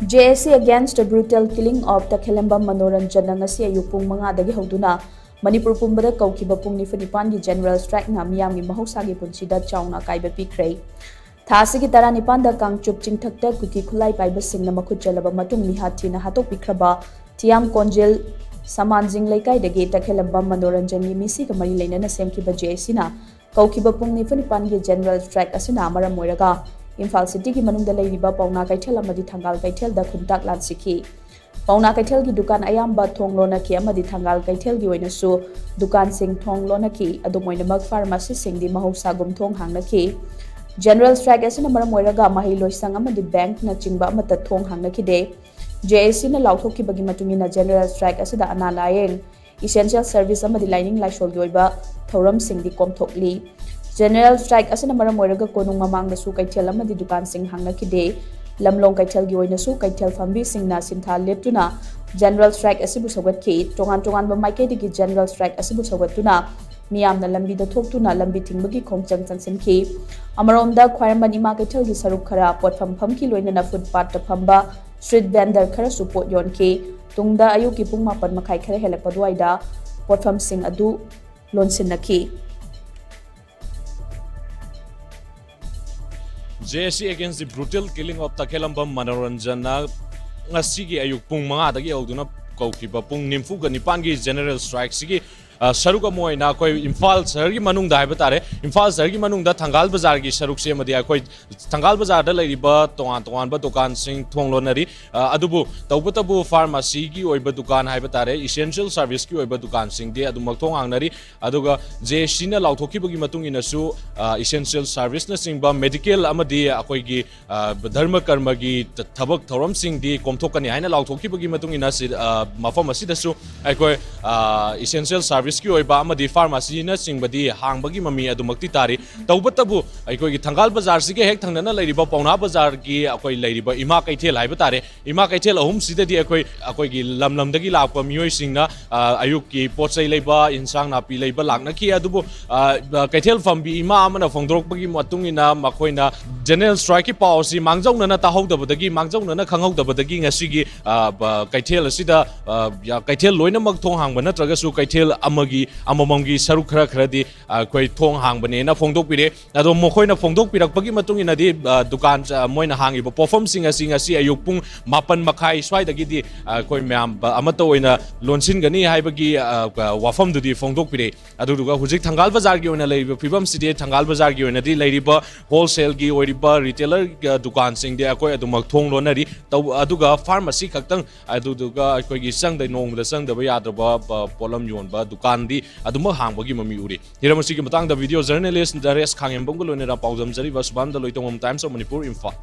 JSC against the brutal killing of Takhellambam Manoranjan ngasi ayuk pung manga dagi houduna Manipur pumbada koukhiba pung nifunipan gi general strike na Meeyam gi mahousha gi Punsida Chaona Akaiba pikhre thasi gi tara nipan da kangchup chingthakta kuki khulai paiba singna makhut chalaba matung mihathi na hatok pikraba tiam konjel samanjing laikai dagi Takhellambam Manoranjan gi misi ka mari leina na semkiba JSC na koukhiba pung nifunipan gi general strike asina maram moiraga Imphal City ki manung da leiriba pauna kaithel amadi thangal kaithel da khuntak lan sikhi pauna kaithel gi dukan ayamba thonglo na ki amadi thangal kaithel gi oina su dukan sing thonglo na ki adumoina mak pharmacy sing di mahousha gum thong hang na ki general strike asina maram oiraga mahi loisang amadi bank na chingba amata thong hang na ki de JSC na lauthokki bagi matungina general strike asida analayeng essential service amadi lining laishol gi oiba thoram sing di komthokli General strike asina maram oiraga konung mamang da su kaithel amadi dukan sing hangna kide lamlong kaithel gi oina su kaithel fambi singna sintha leptuna general strike asibu sogat ki tongan ba maike digi general strike asibu sogatuna Meeyam na lambi da thoktuna lambi tingbagi khongchang changsin ki amarom da khwairman ima kaithel gi saruk khara potfam pham ki loina na footpath ta phamba street vendor khara support yon ki tungda ayuk ki pung mapan makhai khara helak padwaida potfam sing adu lonsin naki JSC against the brutal killing of Takhellambam Manoranjan ngashi gi ayuk pung manga dagi houduna koukhiba pung nimfu ga nipan gi general strike sigi saruk amoina koi Imphal shahar gi manung da haiba tare Imphal shahar gi manung da Thangal Bazar gi saruk se madi koi Thangal Bazar da leiriba tongan ba dukan sing thonglonari adubu tawbutabu pharmacy gi oiba dukan haiba tare essential service gi oiba dukan sing de adu makthong angnari aduga JSC na lauthokki bagi matung ina su essential service na singba medical amadi akoi gi dharma karma gi thabak thoram sing di komthokani haina lauthokki bagi matung ina mafam asida su akoi essential service ki oiba amadi pharmacy na singbadi hangbagi mami adumakti tari tawbatabu aikoi gi Thangal Bazar sige hek thangnana leiriba pauna bazar gi akoi leiriba ima kaithel haiba tare ima kaithel ahum sidadi akoi gi lamdagi lakpa mioi singna ayuk ki pochai leiba insang napi leiba lakna ki adubu kaithel fambi ima amana phongdrokbagi matungina makoina general strike ki policy mangjauna na tahodabadagi mangjauna na khanghaudabadagi ngasigi kaithel asida kaithel loina mak thong hangba natraga su kaithel amamamgi saruk khara di koi thong hangbane na phongdok pire ado mokhoina phongdok pirakpagi matung ina di dukan moina hangi bo perform singa si ayuk pung mapan makhai swai dagi di koi meam amato oina lonsin gani haibagi wafam du di phongdok pire adu duga hujik Thangal Bazar gi oina leiba phibam city Thangal Bazar gi oina di leiriba wholesale gi oiriba retailer dukan sing de koi adu mak thong lonari aduga pharmacy khaktang adu duga koi gi sang dai nong da sang da ba yadraba polam yon ba dukan di aduma hangbagi mami uri hiramasi ki matang da video journalist Dares Takhellambam Manoranjan loine ra paujam jari was ban da loitong Times of Manipur Imphal